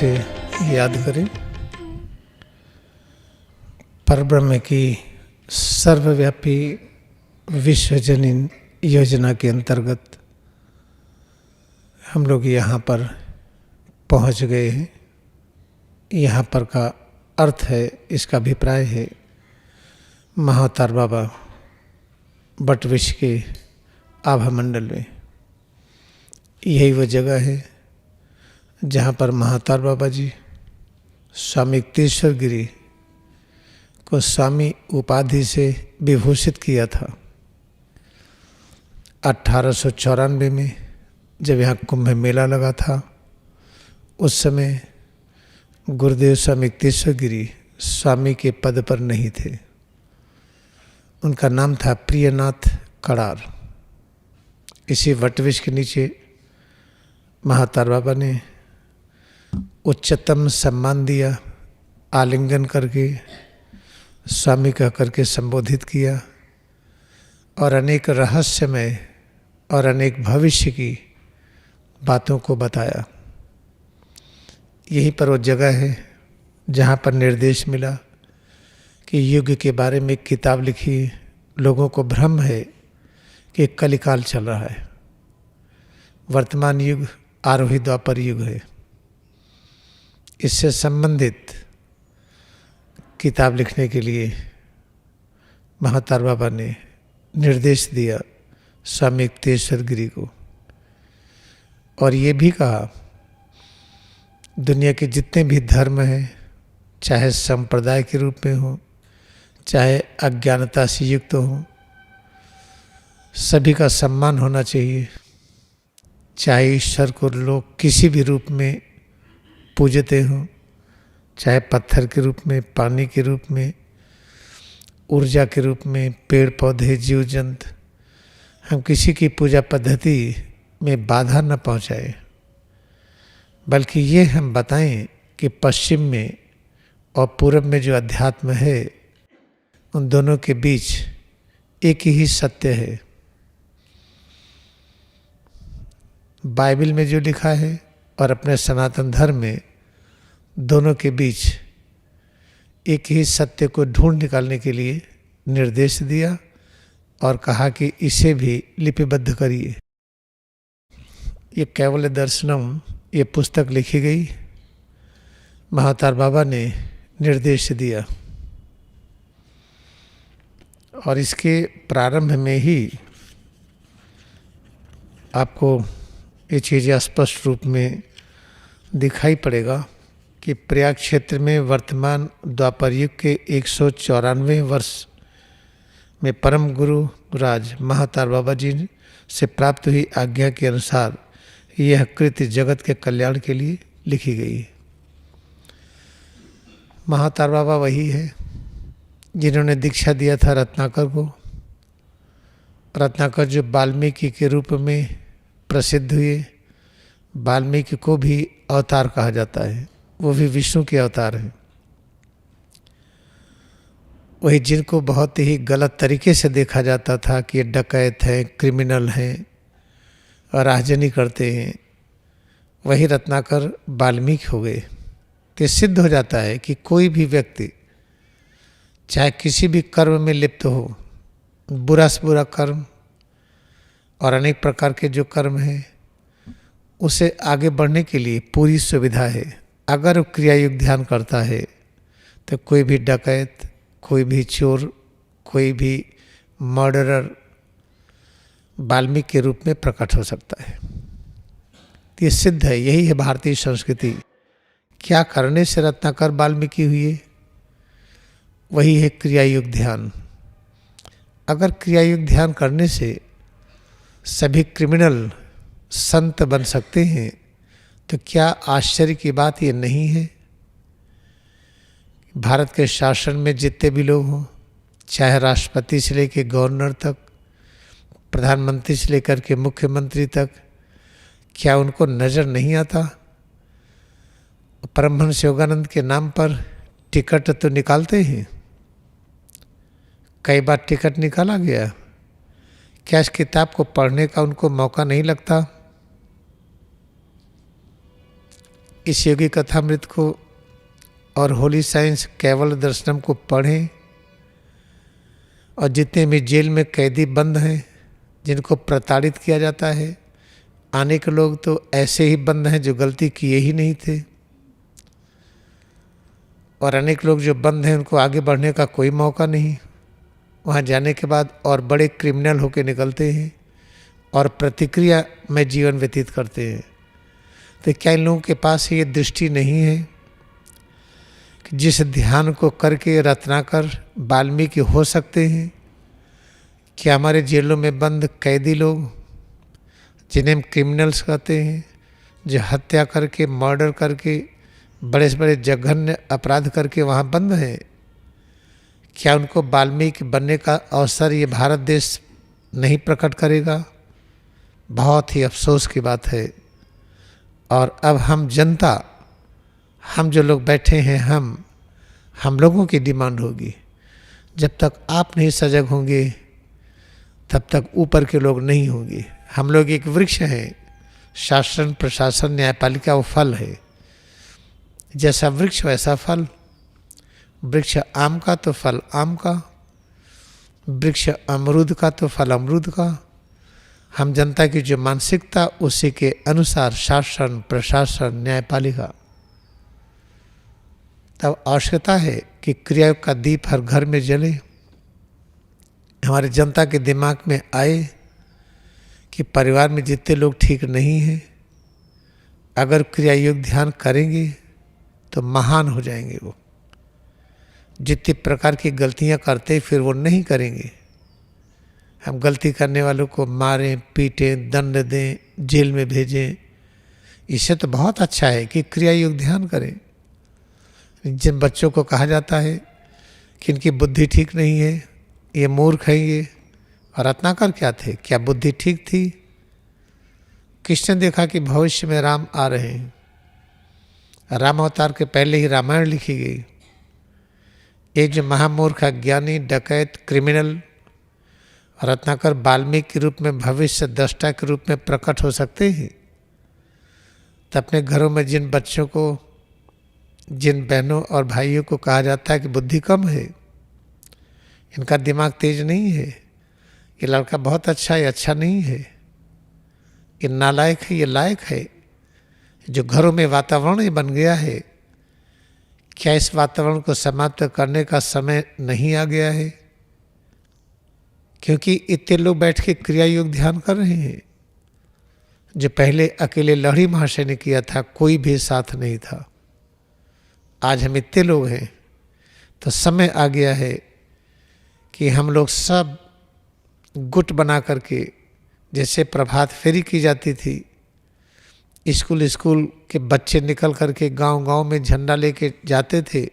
से याद करें। परब्रह्म की सर्वव्यापी विश्वजनीन योजना के अंतर्गत हम लोग यहाँ पर पहुँच गए हैं। यहाँ पर का अर्थ है, इसका अभिप्राय है, महाअवतार बाबा बट विश्व के आभा मंडल में यही वो जगह है जहाँ पर महाअवतार बाबा जी स्वामी युक्तेश्वर गिरी को स्वामी उपाधि से विभूषित किया था। 1894 में जब यहाँ कुंभ मेला लगा था, उस समय गुरुदेव स्वामी युक्तेश्वर गिरी स्वामी के पद पर नहीं थे। उनका नाम था प्रियनाथ कड़ार। इसी वटवृक्ष के नीचे महाअवतार बाबा ने उच्चतम सम्मान दिया, आलिंगन करके स्वामी कह करके संबोधित किया और अनेक रहस्यमय और अनेक भविष्य की बातों को बताया। यहीं पर वो जगह है जहाँ पर निर्देश मिला कि युग के बारे में एक किताब लिखी। लोगों को भ्रम है कि कलिकाल चल रहा है, वर्तमान युग आरोही द्वापर युग है। इससे संबंधित किताब लिखने के लिए महाअवतार बाबा ने निर्देश दिया स्वामी युक्तेश्वर गिरी को, और ये भी कहा दुनिया के जितने भी धर्म हैं, चाहे संप्रदाय के रूप में हो, चाहे अज्ञानता से युक्त हो, सभी का सम्मान होना चाहिए। चाहे ईश्वर को लोग किसी भी रूप में पूजते हों, चाहे पत्थर के रूप में, पानी के रूप में, ऊर्जा के रूप में, पेड़ पौधे, जीव जंतु, हम किसी की पूजा पद्धति में बाधा न पहुंचाए, बल्कि ये हम बताएं कि पश्चिम में और पूरब में जो अध्यात्म है, उन दोनों के बीच एक ही सत्य है। बाइबल में जो लिखा है और अपने सनातन धर्म में, दोनों के बीच एक ही सत्य को ढूंढ निकालने के लिए निर्देश दिया और कहा कि इसे भी लिपिबद्ध करिए। ये कैवल्य दर्शनम, ये पुस्तक लिखी गई, महाअवतार बाबा ने निर्देश दिया और इसके प्रारंभ में ही आपको ये चीज़ें स्पष्ट रूप में दिखाई पड़ेगा कि प्रयाग क्षेत्र में वर्तमान द्वापर युग के 194वें वर्ष में परम गुरु राज महाअवतार बाबा जी से प्राप्त हुई आज्ञा के अनुसार यह कृति जगत के कल्याण के लिए लिखी गई है। महाअवतार बाबा वही है जिन्होंने दीक्षा दिया था रत्नाकर को। रत्नाकर जो वाल्मीकि के रूप में प्रसिद्ध हुए, वाल्मीकि को भी अवतार कहा जाता है, वो भी विष्णु के अवतार हैं। वही जिनको बहुत ही गलत तरीके से देखा जाता था कि ये डकैत हैं, क्रिमिनल हैं और राजनी करते हैं, वही रत्नाकर वाल्मीकि हो गए। कि सिद्ध हो जाता है कि कोई भी व्यक्ति चाहे किसी भी कर्म में लिप्त हो, बुरा से बुरा कर्म और अनेक प्रकार के जो कर्म हैं, उसे आगे बढ़ने के लिए पूरी सुविधा है। अगर वो क्रिया युग ध्यान करता है तो कोई भी डकैत, कोई भी चोर, कोई भी मर्डरर वाल्मीकि के रूप में प्रकट हो सकता है। ये सिद्ध है, यही है भारतीय संस्कृति। क्या करने से रत्नाकर वाल्मीकि हुए? वही है क्रिया युग ध्यान। अगर क्रिया युग ध्यान करने से सभी क्रिमिनल संत बन सकते हैं, तो क्या आश्चर्य की बात ये नहीं है? भारत के शासन में जितने भी लोग हों, चाहे राष्ट्रपति से लेकर गवर्नर तक, प्रधानमंत्री से लेकर के मुख्यमंत्री तक, क्या उनको नज़र नहीं आता? परमहंस योगानंद के नाम पर टिकट तो निकालते हैं, कई बार टिकट निकाला गया। क्या इस किताब को पढ़ने का उनको मौका नहीं लगता? इस योगी कथामृत को और होली साइंस केवल दर्शनम को पढ़ें, और जितने भी जेल में कैदी बंद हैं, जिनको प्रताड़ित किया जाता है, अनेक लोग तो ऐसे ही बंद हैं जो गलती किए ही नहीं थे, और अनेक लोग जो बंद हैं उनको आगे बढ़ने का कोई मौका नहीं, वहाँ जाने के बाद और बड़े क्रिमिनल होकर निकलते हैं और प्रतिक्रिया में जीवन व्यतीत करते हैं। तो क्या इन लोगों के पास ये दृष्टि नहीं है कि जिस ध्यान को करके रत्नाकर वाल्मीकि हो सकते हैं? क्या हमारे जेलों में बंद कैदी लोग, जिन्हें हम क्रिमिनल्स कहते हैं, जो हत्या करके, मर्डर करके, बड़े से बड़े जघन्य अपराध करके वहाँ बंद हैं, क्या उनको वाल्मीकि बनने का अवसर ये भारत देश नहीं प्रकट करेगा? बहुत ही अफसोस की बात है। और अब हम जनता, हम जो लोग बैठे हैं, हम लोगों की डिमांड होगी। जब तक आप नहीं सजग होंगे तब तक ऊपर के लोग नहीं होंगे। हम लोग एक वृक्ष हैं, शासन प्रशासन न्यायपालिका वो फल है। जैसा वृक्ष वैसा फल। वृक्ष आम का तो फल आम का, वृक्ष अमरूद का तो फल अमरूद का। हम जनता की जो मानसिकता, उसी के अनुसार शासन प्रशासन न्यायपालिका। तब आवश्यकता है कि क्रियायोग का दीप हर घर में जले, हमारे जनता के दिमाग में आए कि परिवार में जितने लोग ठीक नहीं हैं, अगर क्रियायोग ध्यान करेंगे तो महान हो जाएंगे। वो जितनी प्रकार की गलतियां करते फिर वो नहीं करेंगे। हम गलती करने वालों को मारें, पीटें, दंड दें, जेल में भेजें, इससे तो बहुत अच्छा है कि क्रियायोग ध्यान करें। जिन बच्चों को कहा जाता है कि इनकी बुद्धि ठीक नहीं है, ये मूर्ख हैं ये, और रत्नाकर क्या थे? क्या बुद्धि ठीक थी? किसने देखा कि भविष्य में राम आ रहे हैं? राम अवतार के पहले ही रामायण लिखी गई। एक जो महामूर्ख, अज्ञानी, डकैत, क्रिमिनल रत्नाकर वाल्मीकि के रूप में, भविष्य दृष्टा के रूप में प्रकट हो सकते हैं। तो अपने घरों में जिन बच्चों को, जिन बहनों और भाइयों को कहा जाता है कि बुद्धि कम है, इनका दिमाग तेज नहीं है, ये लड़का बहुत अच्छा है, अच्छा नहीं है, ये नालायक है, ये लायक है, जो घरों में वातावरण बन गया है, क्या इस वातावरण को समाप्त करने का समय नहीं आ गया है? क्योंकि इतने लोग बैठ के क्रिया योग ध्यान कर रहे हैं। जो पहले अकेले लहरी महाशय ने किया था, कोई भी साथ नहीं था। आज हम इतने लोग हैं, तो समय आ गया है कि हम लोग सब गुट बना करके, जैसे प्रभात फेरी की जाती थी, स्कूल के बच्चे निकल करके गांव-गांव में झंडा लेके जाते थे।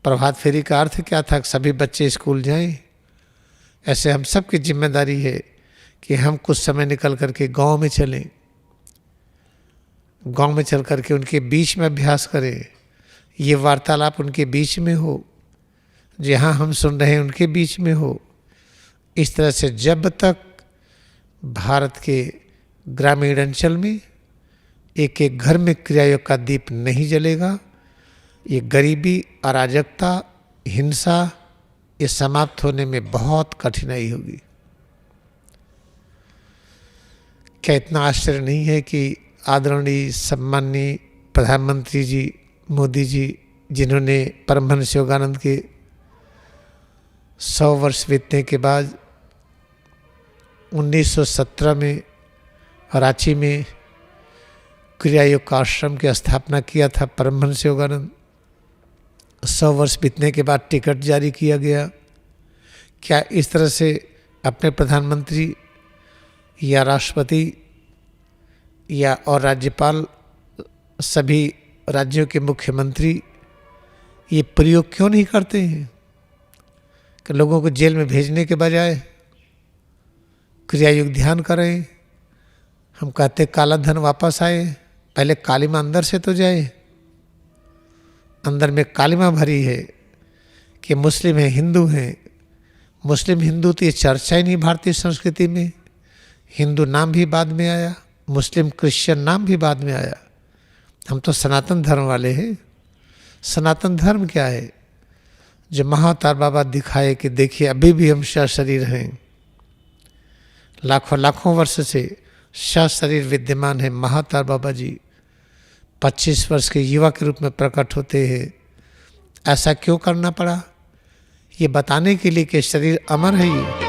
प्रभात फेरी का अर्थ क्या था? सभी बच्चे स्कूल जाएं। ऐसे हम सब की जिम्मेदारी है कि हम कुछ समय निकल करके गांव में चलें, गांव में चल करके उनके बीच में अभ्यास करें। ये वार्तालाप उनके बीच में हो, जहाँ हम सुन रहे हैं उनके बीच में हो। इस तरह से जब तक भारत के ग्रामीण अंचल में एक एक घर में क्रियायोग का दीप नहीं जलेगा, ये गरीबी, अराजकता, हिंसा, ये समाप्त होने में बहुत कठिनाई होगी। क्या इतना आश्चर्य नहीं है कि आदरणीय सम्माननीय प्रधानमंत्री जी मोदी जी, जिन्होंने परमहंस योगानंद के 100 वर्ष बीतने के बाद 1917 में रांची में क्रियायोग का आश्रम की स्थापना किया था परमहंस योगानंद। 100 वर्ष बीतने के बाद टिकट जारी किया गया। क्या इस तरह से अपने प्रधानमंत्री या राष्ट्रपति या और राज्यपाल, सभी राज्यों के मुख्यमंत्री ये प्रयोग क्यों नहीं करते हैं कि लोगों को जेल में भेजने के बजाय क्रियायोग ध्यान करें? हम कहते काला धन वापस आए, पहले कालिमा अंदर से तो जाए। अंदर में कालिमा भरी है कि मुस्लिम है, हिंदू हैं। मुस्लिम हिंदू तो ये चर्चा ही नहीं भारतीय संस्कृति में। हिंदू नाम भी बाद में आया, मुस्लिम क्रिश्चियन नाम भी बाद में आया। हम तो सनातन धर्म वाले हैं। सनातन धर्म क्या है? जो महाअवतार बाबा दिखाए कि देखिए अभी भी हम शरीर हैं, लाखों लाखों वर्ष से शरीर विद्यमान है। महाअवतार बाबा जी 25 वर्ष के युवा के रूप में प्रकट होते हैं। ऐसा क्यों करना पड़ा? ये बताने के लिए कि शरीर अमर है। ये